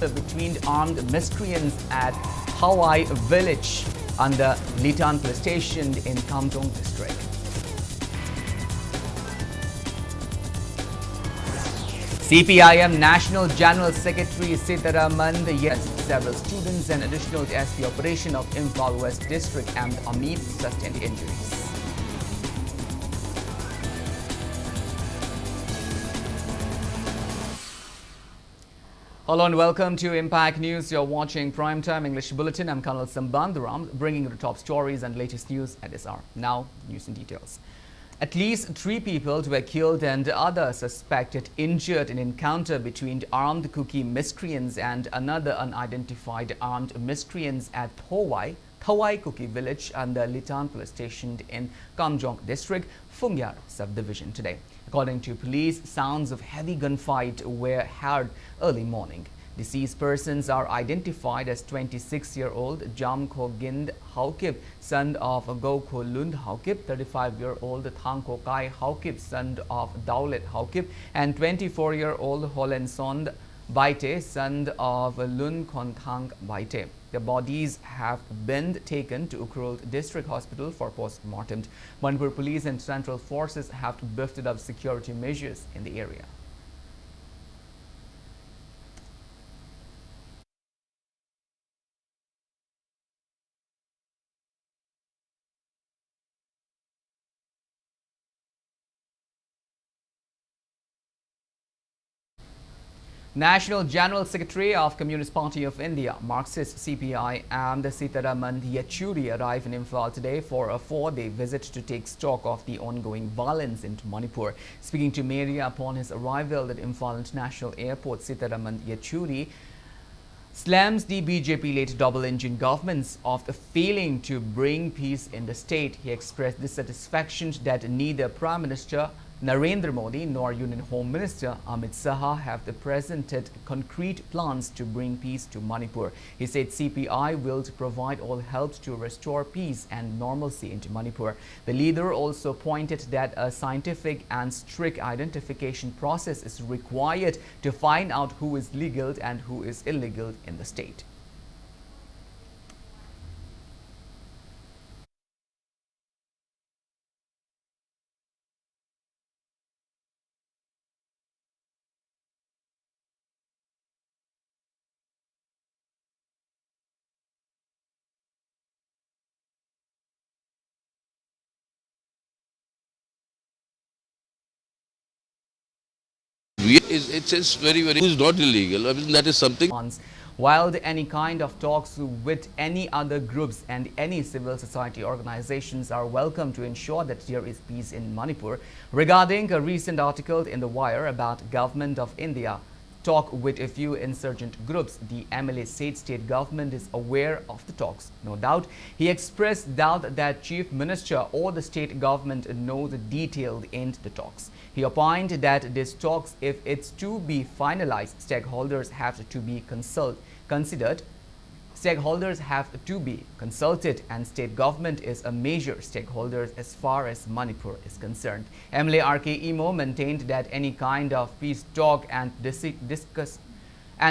between armed miscreants at Hawaii village under Litan police station in Kamjong district. CPIM National General Secretary Sitaraman yes, several students and additional SP operation of Imphal West District and Amit sustained injuries. Hello and welcome to Impact News. You're watching Primetime English Bulletin. I'm KANEL SHAMBANDURAM, bringing you the top stories and latest news at this hour. Now, news in details. At least 3 people were killed and others suspected injured in encounter between armed Kuki miscreants and another unidentified armed miscreants at Hawaii Kuki village under Litan police station in Kamjong district, Fungyar subdivision today. According to police, sounds of heavy gunfight were heard early morning. Deceased persons are identified as 26-year-old Jam Khogind Haukip, son of Gokho Lund Haukip, 35-year-old Thangko Kai Haukip, son of Daulet Haukip, and 24-year-old Holen Sond Baite, son of Lun Konthang Baite. The bodies have been taken to Ukhrul District Hospital for post-mortem. Manipur police and central forces have beefed up security measures in the area. National General Secretary of Communist Party of India, Marxist CPI, and Sitaraman Yechury arrived in Imphal today for a 4-day visit to take stock of the ongoing violence in Manipur. Speaking to media upon his arrival at Imphal International Airport, Sitaraman Yechury slams the BJP-led double-engine governments of failing to bring peace in the state. He expressed dissatisfaction that neither Prime Minister Narendra Modi nor Union Home Minister Amit Shah have presented concrete plans to bring peace to Manipur. He said CPI will provide all help to restore peace and normalcy into Manipur. The leader also pointed that a scientific and strict identification process is required to find out who is legal and who is illegal in the state. It's very it's not illegal. I mean, that is something. While any kind of talks with any other groups and any civil society organizations are welcome to ensure that there is peace in Manipur. Regarding a recent article in The Wire about Government of India talk with a few insurgent groups, the MLA said state government is aware of the talks. No doubt, he expressed doubt that Chief Minister or the state government know the detailed in the talks. He opined that these talks, if it's to be finalized, stakeholders have to be considered. Stakeholders have to be consulted, and state government is a major stakeholder as far as Manipur is concerned. MLA R.K. Imo maintained that any kind of peace talk and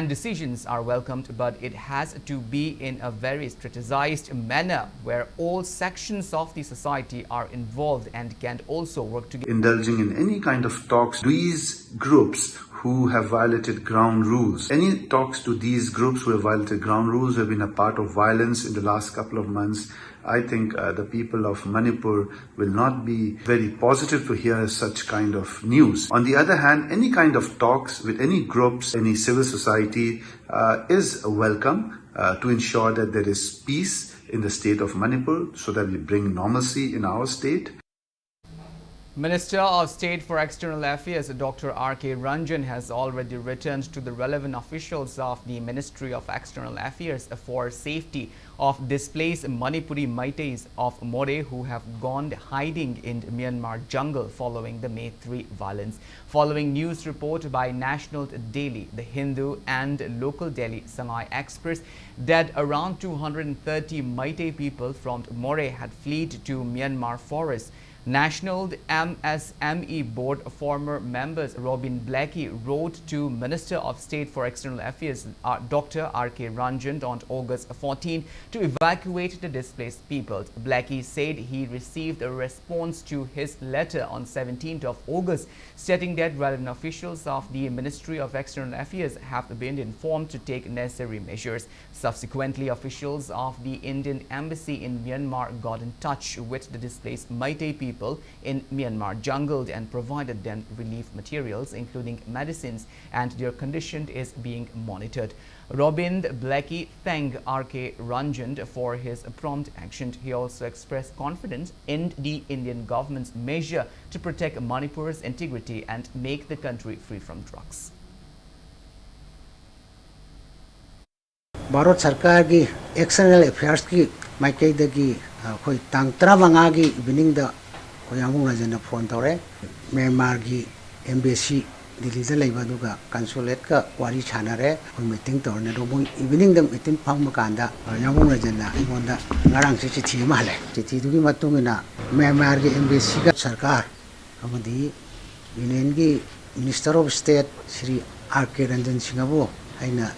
decisions are welcomed, but it has to be in a very strategized manner where all sections of the society are involved and can also work together. Indulging in any kind of talks, these groups who have violated ground rules. Any talks to these groups who have violated ground rules, who have been a part of violence in the last couple of months, I think the people of Manipur will not be very positive to hear such kind of news. On the other hand, any kind of talks with any groups, any civil society is welcome to ensure that there is peace in the state of Manipur so that we bring normalcy in our state. Minister of State for External Affairs Dr. R.K. Ranjan has already returned to the relevant officials of the Ministry of External Affairs for safety of displaced Manipuri Meiteis of More who have gone hiding in Myanmar jungle following the May 3 violence. Following news report by National Daily, The Hindu and local Delhi Sangai Express that around 230 Meitei people from More had fled to Myanmar forests. National MSME Board former members Robin Blackie wrote to Minister of State for External Affairs Dr. R.K. Ranjan on August 14 to evacuate the displaced people. Blackie said he received a response to his letter on 17th of August, stating that relevant officials of the Ministry of External Affairs have been informed to take necessary measures. Subsequently, officials of the Indian Embassy in Myanmar got in touch with the displaced Meitei people in Myanmar jungle and provided them relief materials including medicines, and their condition is being monitored. Robin Blackie thanked R.K. Ranjan for his prompt action. He also expressed confidence in the Indian government's measure to protect Manipur's integrity and make the country free from drugs. Bharat सरकार की external affairs की माइकैदगी कोई तांग 15 की evening दा कोई आमुंग राजन phone तौरे Myanmar की embassy Delhi दा लेबा दुगा कंसुलेट का वारी छानरे कोई मीटिंग तौरने रोबो इवनिंग दा मीटिंग फांग मकांदा आमुंग राजन आइगोंदा ngarang से चिठी माले चिठी दुगी मतुंगना म्यांमार की एम्बेसी का सरकार अमदी यूनियन की मिनिस्टर ऑफ स्टेट श्री आर.के. रंजन सिंहबो आइना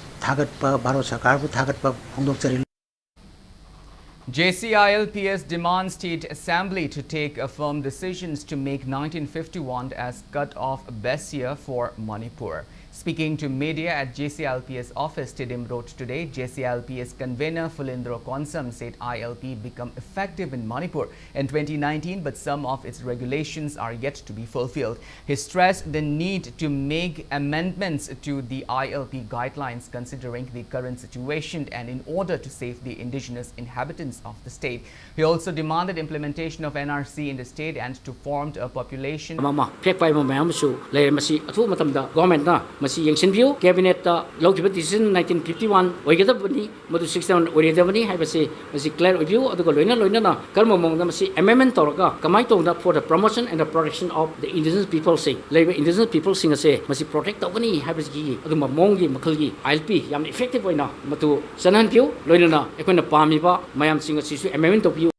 JCILPS demands State Assembly to take firm decisions to make 1951 as cut-off best year for Manipur. Speaking to media at JCILPS office, Tidim wrote today, JCILPS convener Fulindro Konsam said ILP become effective in Manipur in 2019, but some of its regulations are yet to be fulfilled. He stressed the need to make amendments to the ILP guidelines considering the current situation and in order to save the indigenous inhabitants of the state. He also demanded implementation of NRC in the state and to form a population. Masi Yangshin View, Cabinet Logical Decision 1951, Wagadabani, Modu 61, Wagadabani, have a say, Masi Claire Review of the Golina Loina, Karmamong, Masi Amendment Torga, Kamaito for the promotion and the protection of the indigenous people say, labor indigenous people sing a say, Masi protect the Wani, Habasgi, the Mamongi, Makalgi, ILP, Yam effective way now, Matu Sanan View, Loina, Ekona Pamiba, Mayam Sing a Sisu, Amendment of View.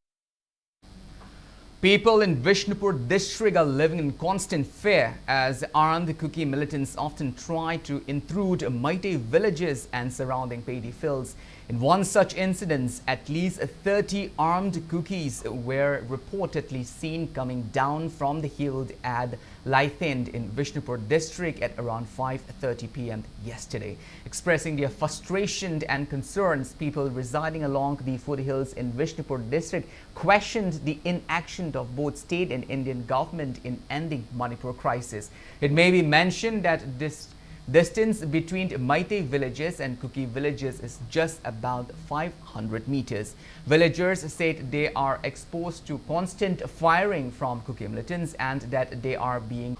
People in Vishnupur district are living in constant fear as armed Kuki militants often try to intrude Meitei villages and surrounding paddy fields. In one such incident, at least 30 armed Kukis were reportedly seen coming down from the hill at Laithind in Vishnupur district at around 5:30 p.m. yesterday. Expressing their frustration and concerns, people residing along the foothills in Vishnupur district questioned the inaction of both state and Indian government in ending Manipur crisis. It may be mentioned that this distance between Meitei villages and Kuki villages is just about 500 meters. Villagers said they are exposed to constant firing from Kuki militants and that they are being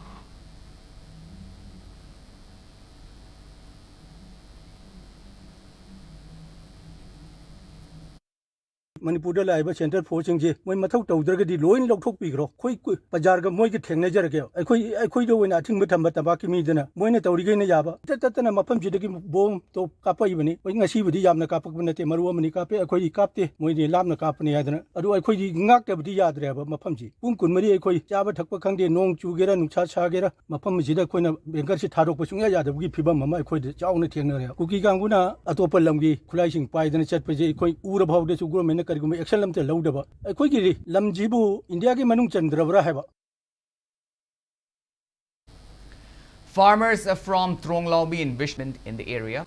Manipur la Central Forcing je when Matau Taudragadi loin look pigro, quick Pajarga Moik Tengajarga. I could do nothing but Tabaki Midana, when a Taurigana Yaba, Tatana Mapam Jidim Bom to Kappa even, when I see with the Yamna Kapakunate Maruamani Kape, a quay capte, when the Lamna Kapani Adana, do I quay knocked up the Yadra, Mapamji, Unkun Maria Koi, Java Takpakandi, Nong Chugera, Nuchagera, Mapamjida Quina, Bengashi Taro Pusunga, the Wipiba, Mama, quite the Jauna Tiana, Kuki Ganguna, Atopalamgi, Clashing Pie, and Chat Paje, Koi Urabau de Sugur. Excellent Laudaba. A quickly Lamjibu, India Manung Chandra Hava. farmers from Tronglaubi investment in the area.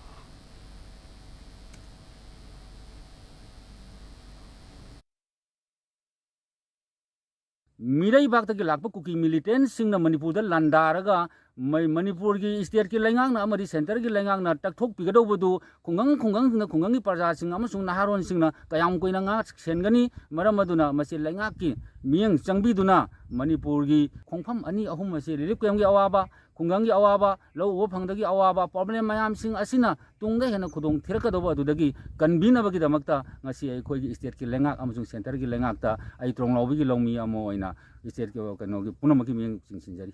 Mirai Bakta Gilakpa Kuki militants sing the Manipur Landaraga Manipur ki state ki lengang na amadi center ki lengang na takthok pigado bodu khungang ki parja sing amasung naharon sing na kayam koina nga sengani maram aduna masi lenga ki mieng changbi duna Manipur gi khongpham ani ahum masi relief camp gi awaba khungang gi awaba lo wo phangdagi awaba problem mayam sing asina tungda hena khudong thirakado adudagi kanbina bagi damakta ngasi ai khoi gi state ki lenga amasung center gi lenga ta ai trong lawbi gi longmi amo oina state ki kano gi punamaki mieng sinjari.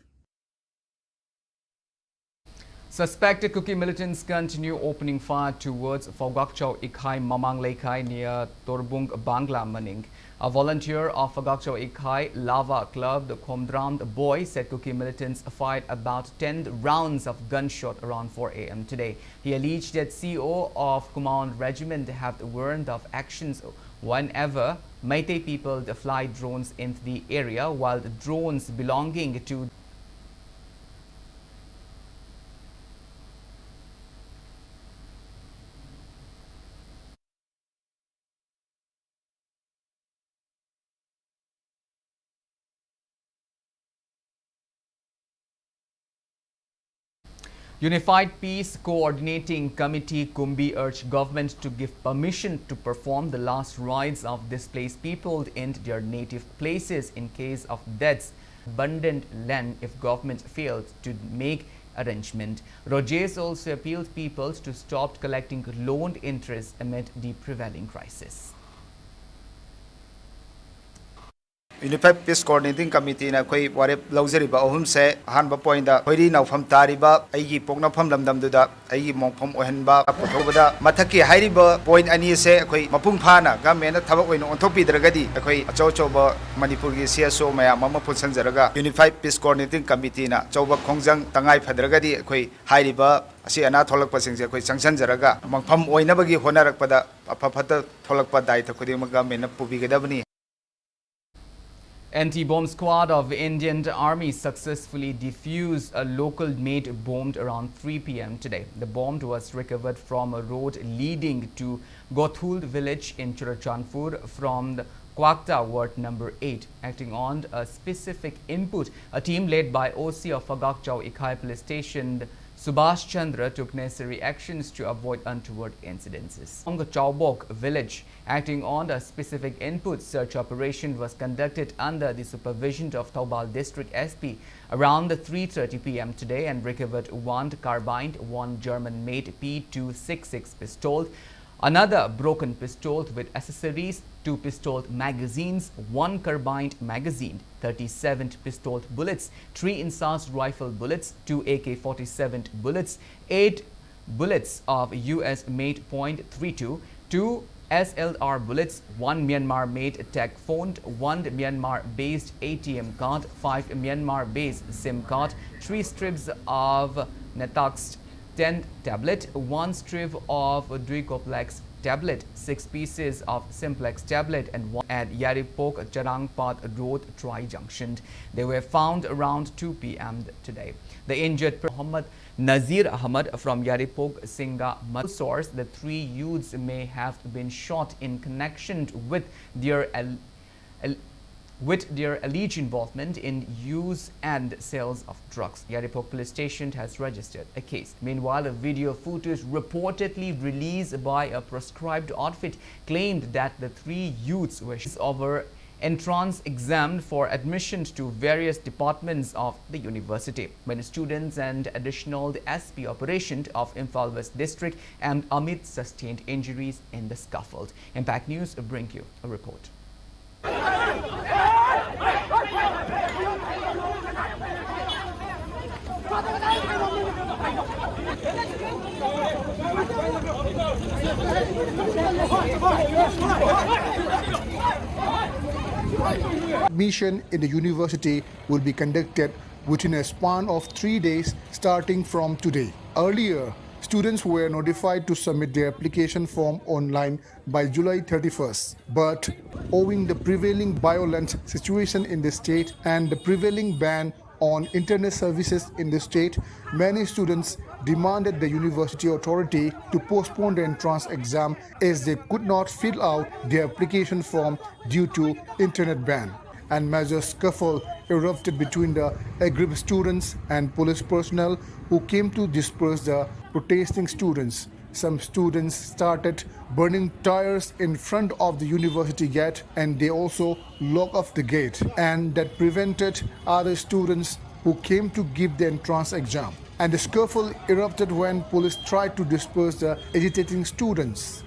Suspected Kuki militants continue opening fire towards Fogakchau Ikhai Mamang Lekai near Torbung Bangla Maning. A volunteer of Fogakchau Ikhai Lava Club, the Khomdram boy, said Kuki militants fired about 10 rounds of gunshot around 4 a.m. today. He alleged that CO of Command Regiment have warned of actions whenever Meitei people fly drones into the area, while the drones belonging to Unified Peace Coordinating Committee Kumbi urged government to give permission to perform the last rites of displaced people in their native places in case of deaths, abundant land if government fails to make arrangement. Rogers also appealed people to stop collecting loaned interest amid the prevailing crisis. Unified Peace Coordinating Committee na koi ware lauzariba ahum se ahanba point da hoiri nawfam tariba aigi poknafam lamdam duda aigi mongpham ohenba pothobada mathaki hairiba point ani se koi mapung phana government thabak oin onthokpi dragadi koi achoba Manipur gi CSO maya mama phunsanjaraga Unified Peace Coordinating Committee na choba khongjang tangai phadragadi koi hairiba asi ana tholakpa singse koi changsanjaraga mangpham oinabagi honarakpada aphapata tholakpa daitha khudima government na pubigadabani. Anti-bomb squad of Indian Army successfully defused a local-made bomb around 3 p.m. today. The bomb was recovered from a road leading to Gothuld village in Churachandpur from the Kwakta ward number 8. Acting on a specific input, a team led by OC of Fogakchau Ikhai police station Subhash Chandra took necessary actions to avoid untoward incidences. On the Chaubok village, acting on a specific input, search operation was conducted under the supervision of Taubal District SP around 3:30 p.m. today and recovered one carbine, one German-made P266 pistol, another broken pistol with accessories, 2 pistol magazines, 1 carbine magazine, 37 pistol bullets, 3 incised rifle bullets, 2 AK-47 bullets, 8 bullets of US-made .32, 2 SLR bullets, 1 Myanmar-made tech phone, 1 Myanmar-based ATM card, 5 Myanmar-based SIM card, 3 strips of Netax 10 tablet, 1 strip of Duicoplex tablet, 6 pieces of Simplex tablet and 1 at Yaripok Charangpat Road Tri-Junction. They were found around 2 p.m. today. The injured Muhammad Nazir Ahmad from Yaripok Singa source, the 3 youths may have been shot in connection with their alleged involvement in use and sales of drugs. Yaripok police station has registered a case. Meanwhile, a video footage reportedly released by a proscribed outfit claimed that the 3 youths were over entrance exam for admission to various departments of the university. When students and additional SP operation of Imphal West District and Amit sustained injuries in the scuffle. Impact News bring you a report. Admission in the university will be conducted within a span of 3 days starting from today. Earlier, students were notified to submit their application form online by July 31st. But owing the prevailing violent situation in the state and the prevailing ban on internet services in the state, many students demanded the university authority to postpone the entrance exam as they could not fill out their application form due to internet ban. and major scuffle erupted between the aggrieved students and police personnel who came to disperse the protesting students. Some students started burning tires in front of the university gate, and they also locked off the gate, and that prevented other students who came to give the entrance exam. And the scuffle erupted when police tried to disperse the agitating students.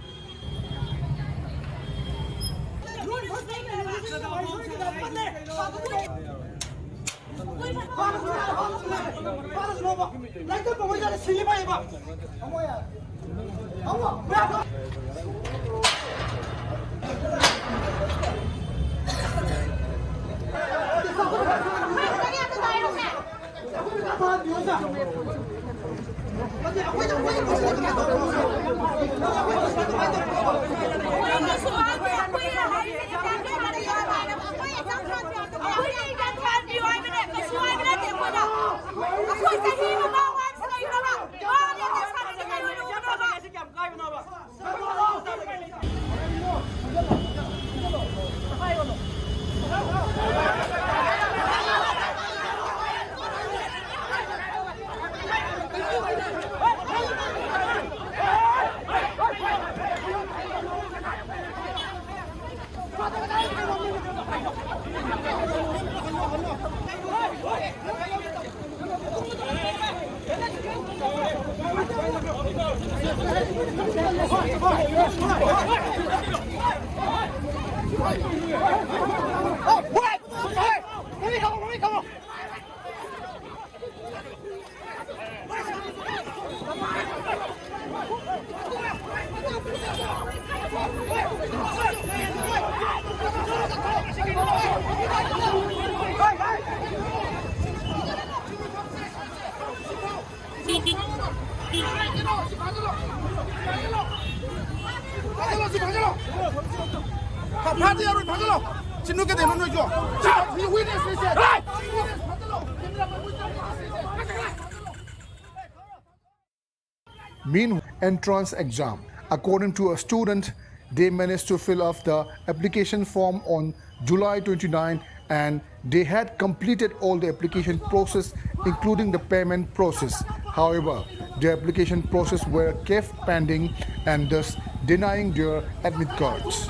Meanwhile, entrance exam. According to a student, they managed to fill up the application form on July 29 and they had completed all the application process, including the payment process. However, the application process were kept pending and thus denying their admit cards.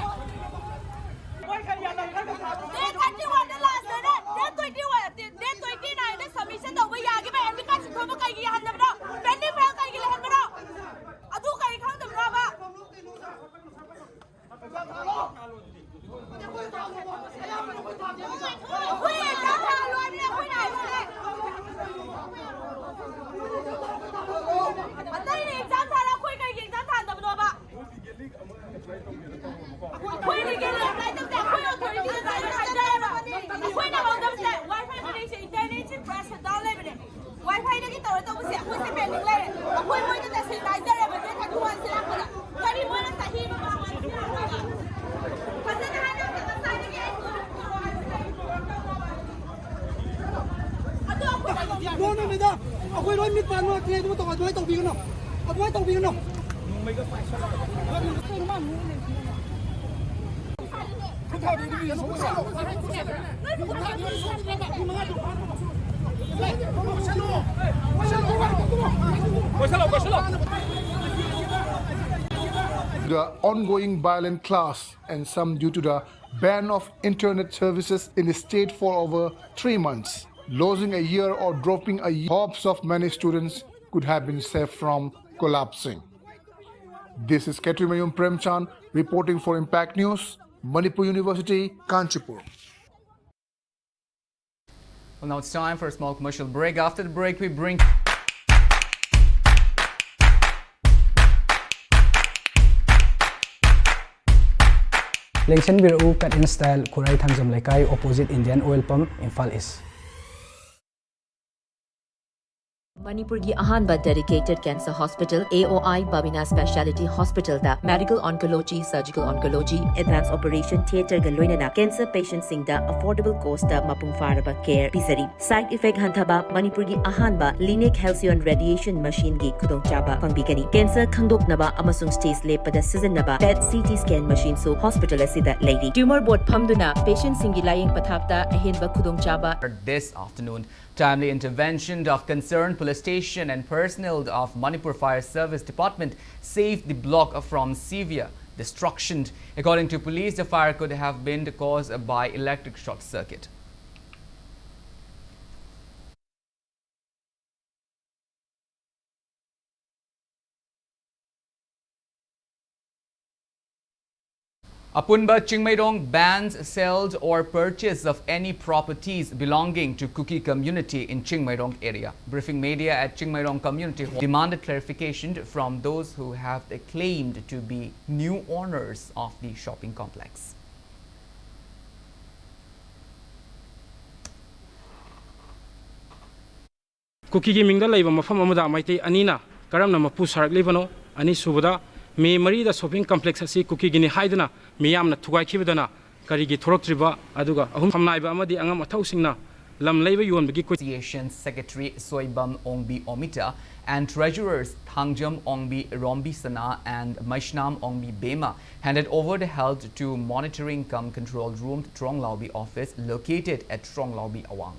The ongoing violent clash and some due to the ban of internet services in the state for over 3 months. Losing a year or dropping a year, hopes of many students could have been saved from collapsing. This is Ketrimayum Premchand reporting for Impact News, Manipur University, Kanchipur. Well, now it's time for a small commercial break. After the break, we bring... Lengchen Biru cut in style Kurai Thamjam Laikai opposite Indian Oil Pump in Fal East. Manipurgi Ahanba Dedicated Cancer Hospital, AOI Babina Specialty Hospital da Medical Oncology, Surgical Oncology, Advanced Operation Theatre Galoinana, Cancer Patients Singda Affordable Cost da Mapung Faraba Care Pisari. Side Effect Hantaba Manipurgi Ahanba Linear Halcyon Radiation Machine Gi Kudong Chaba Pangbigani. Cancer Kangdok Naba Amasung Stays Lepada Season Naba PET CT Scan Machine so Hospital Asida Lady. Tumor Board Pamduna Patient Singi Lying Patapta Ahinba Kudong Chaba. This afternoon, timely intervention of concerned police station and personnel of Manipur Fire Service Department saved the block from severe destruction. According to police, the fire could have been caused by electric short circuit. Apunba Chingmairong bans sales or purchase of any properties belonging to Kuki community in Chingmairong area. Briefing media at Chingmairong community hall demanded clarification from those who have claimed to be new owners of the shopping complex. Kuki gi mingda laiba mafam amada maite anina karamna mapu sarak lebano ani subada me marida shopping complex asi Kuki gini haidana me yamna thugai khibadana karigi thoroktriba aduga ahum samnaiba amadi angam athau lam laiba yonbagi Association Secretary Soibam Ongbi Omita and Treasurers Thangjam Ongbi Rombi Sana and Maishnam Ongbi Bema handed over the health to Monitoring Cum Control Room Trong Laubi office located at Trong Laubi Awang.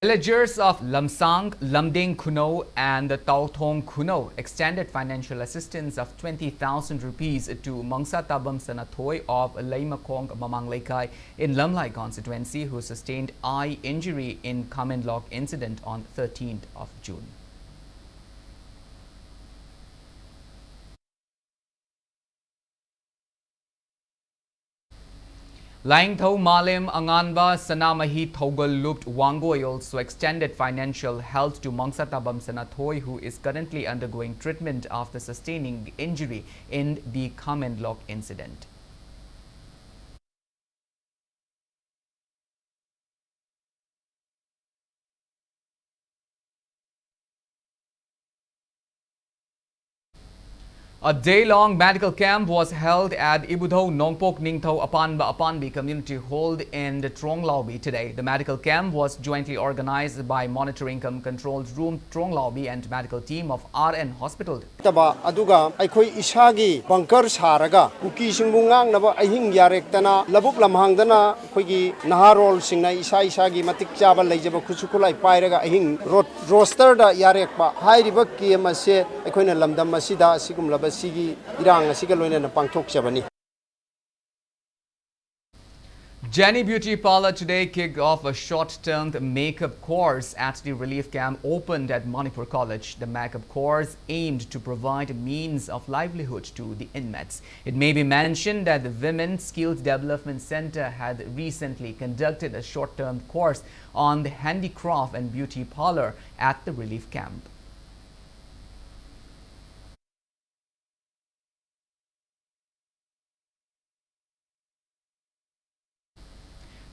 Villagers of Lamsang, Lamding Kuno and Tauthong Kuno extended financial assistance of 20,000 rupees to Mangsa Tabam Sanathoi of Laimakong Mamanglekai in Lamlai constituency who sustained eye injury in KANEL incident on 13th of June. Laing Thau Malim Anganba Sanamahi Thogal looped Wangoi also extended financial help to Mangsa Tabam Sanathoi who is currently undergoing treatment after sustaining injury in the KANEL incident. A day-long medical camp was held at Ibudho Nongpok Ningtho Apanba Apanbi Community Hall in the Trong Laubi today. The medical camp was jointly organized by Monitoring Cum Control Room Trong Laubi and medical team of RN Hospital. Taba aduga aikoi ishagi bunker saraga kuki singbungang naba ahing yarektana labuk lamhangdana khoigi naharol singna ishagi matik chaba leijaba khusukulai pairaga ahing roster da yarekpa hairiba kiamase aikoina lamdam masida sigum laba sigi irang asiga loina pangthok chabani. Jenny Beauty Parlor today kicked off a short-term makeup course at the relief camp opened at Manipur College. The makeup course aimed to provide a means of livelihood to the inmates. It may be mentioned that the Women's Skills Development Center had recently conducted a short-term course on the handicraft and beauty parlor at the relief camp.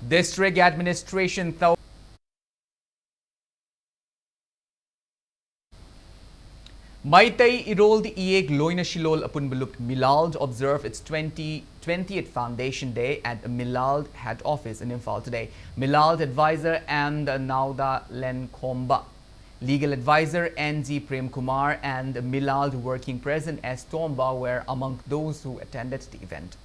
District Administration thought Maitai Irol the Ieg Loina Shilol upon Belup Milald observed its 20th Foundation Day at Milald head office in Imphal today. Milald advisor and Nauda Len Komba, legal advisor NG Prem Kumar and Milald working president S Tomba were among those who attended the event.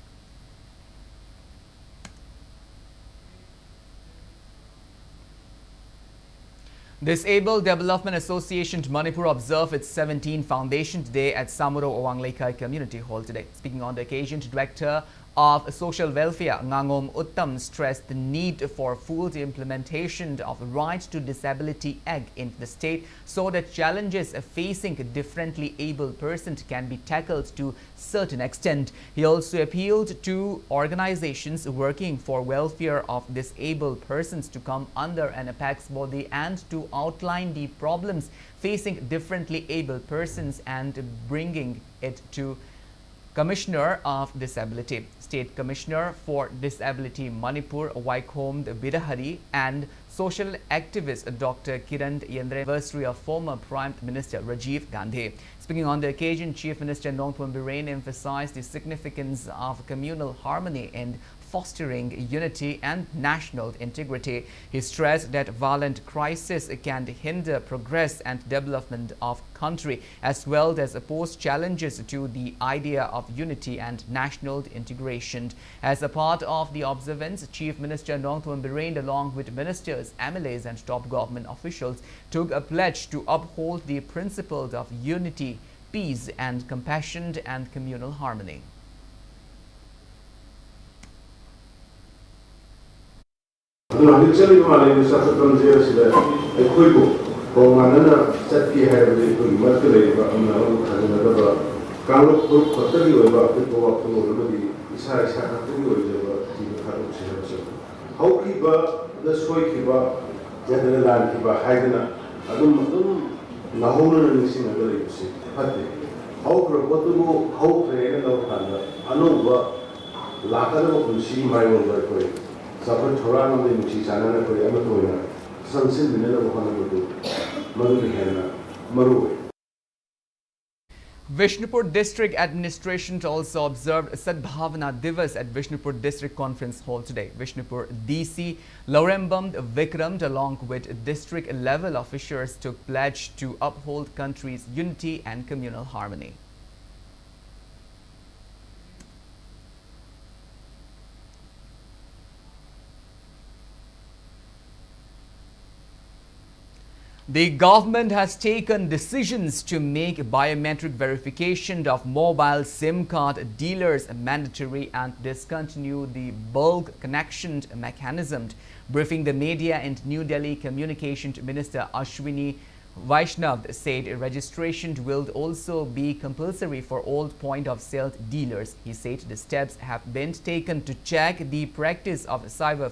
Disabled Development Association Manipur observed its 17th Foundation Day at Samuro Awanglekai Community Hall today. Speaking on the occasion, Director of Social Welfare Ngangom Uttam stressed the need for full implementation of Right to Disability Act in the state so that challenges facing differently abled persons can be tackled to certain extent. He also appealed to organizations working for welfare of disabled persons to come under an apex body and to outline the problems facing differently abled persons and bringing it to Commissioner of Disability. State Commissioner for Disability Manipur, Vaikom Bidahari, and social activist Dr. Kiran Yendre, anniversary of former Prime Minister Rajiv Gandhi. Speaking on the occasion, Chief Minister Nongpon Biren emphasized the significance of communal harmony and fostering unity and national integrity. He stressed that violent crisis can hinder progress and development of country, as well as pose challenges to the idea of unity and national integration. As a part of the observance, Chief Minister Nongpon Biren, along with ministers, MLAs and top government officials, took a pledge to uphold the principles of unity, peace and compassion and communal harmony. Vishnupur District Administration also observed Sadbhavana Divas at Vishnupur District Conference Hall today. Vishnupur DC Laurembam Vikram, along with district level officials, took pledge to uphold country's unity and communal harmony. The government has taken decisions to make biometric verification of mobile SIM card dealers mandatory and discontinue the bulk connection mechanism. Briefing the media in New Delhi, Communications Minister Ashwini Vaishnav said registration will also be compulsory for all point-of-sale dealers. He said the steps have been taken to check the practice of cyber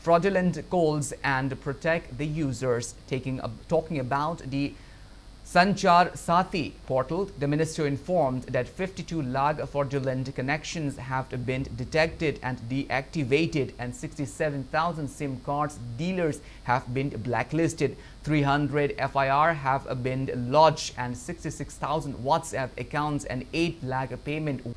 fraudulent calls and protect the users. Talking about the Sanchar Sathi portal, the minister informed that 52 lakh fraudulent connections have been detected and deactivated, and 67,000 SIM cards dealers have been blacklisted. 300 FIR have been lodged, and 66,000 WhatsApp accounts and 8 lakh payment.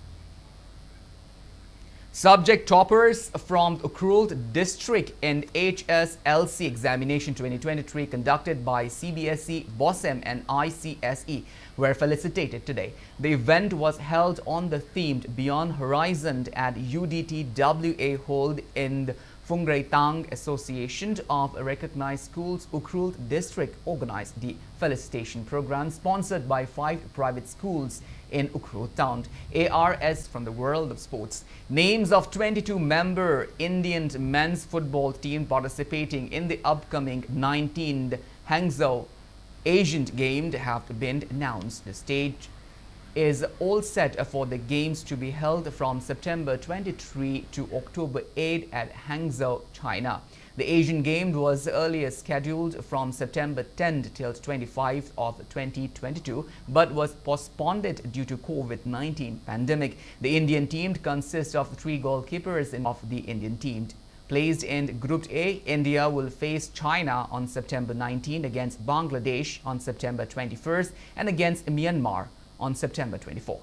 Subject toppers from Ukrul district in HSLC examination 2023 conducted by CBSE, BOSEM and ICSE were felicitated today. The event was held on the themed Beyond Horizon at UDTWA Hall in the Phungreitang Association of Recognized Schools. Ukrul district organized the felicitation program sponsored by 5 private schools in Ukrul town. ARS from the world of sports. Names of 22-member Indian men's football team participating in the upcoming 19th Hangzhou Asian Games have been announced. The stage is all set for the games to be held from September 23 to October 8 at Hangzhou, China. The Asian Games was earlier scheduled from September 10 till 25 of 2022, but was postponed due to COVID-19 pandemic. The Indian team consists of 3 goalkeepers of the Indian team. Placed in Group A, India will face China on September 19, against Bangladesh on September 21st, and against Myanmar on September 24.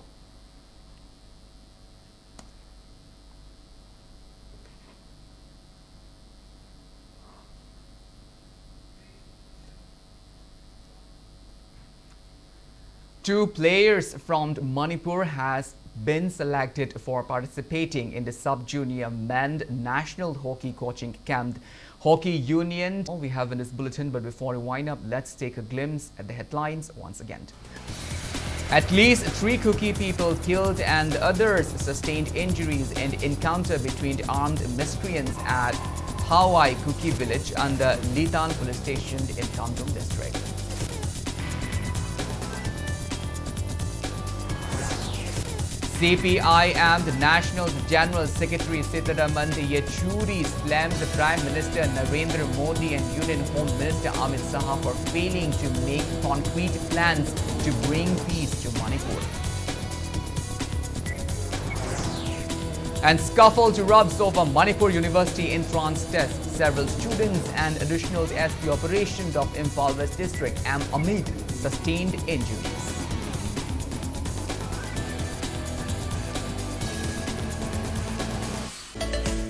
Two players from Manipur has been selected for participating in the sub-junior men's national hockey coaching camp. Hockey Union we have in this bulletin, but before we wind up, let's take a glimpse at the headlines once again. At least 3 Kuki people killed and others sustained injuries in encounter between armed miscreants at Hawaii Kuki village under Litan police station in Kamdong district. CPI and the National General Secretary Sitaraman Yechuri slammed the Prime Minister Narendra Modi and Union Home Minister Amit Shah for failing to make concrete plans to bring peace to Manipur. And scuffle to rubs over Manipur University entrance test. Several students and additional SP operations of Imphal West District, M. Amit, sustained injury.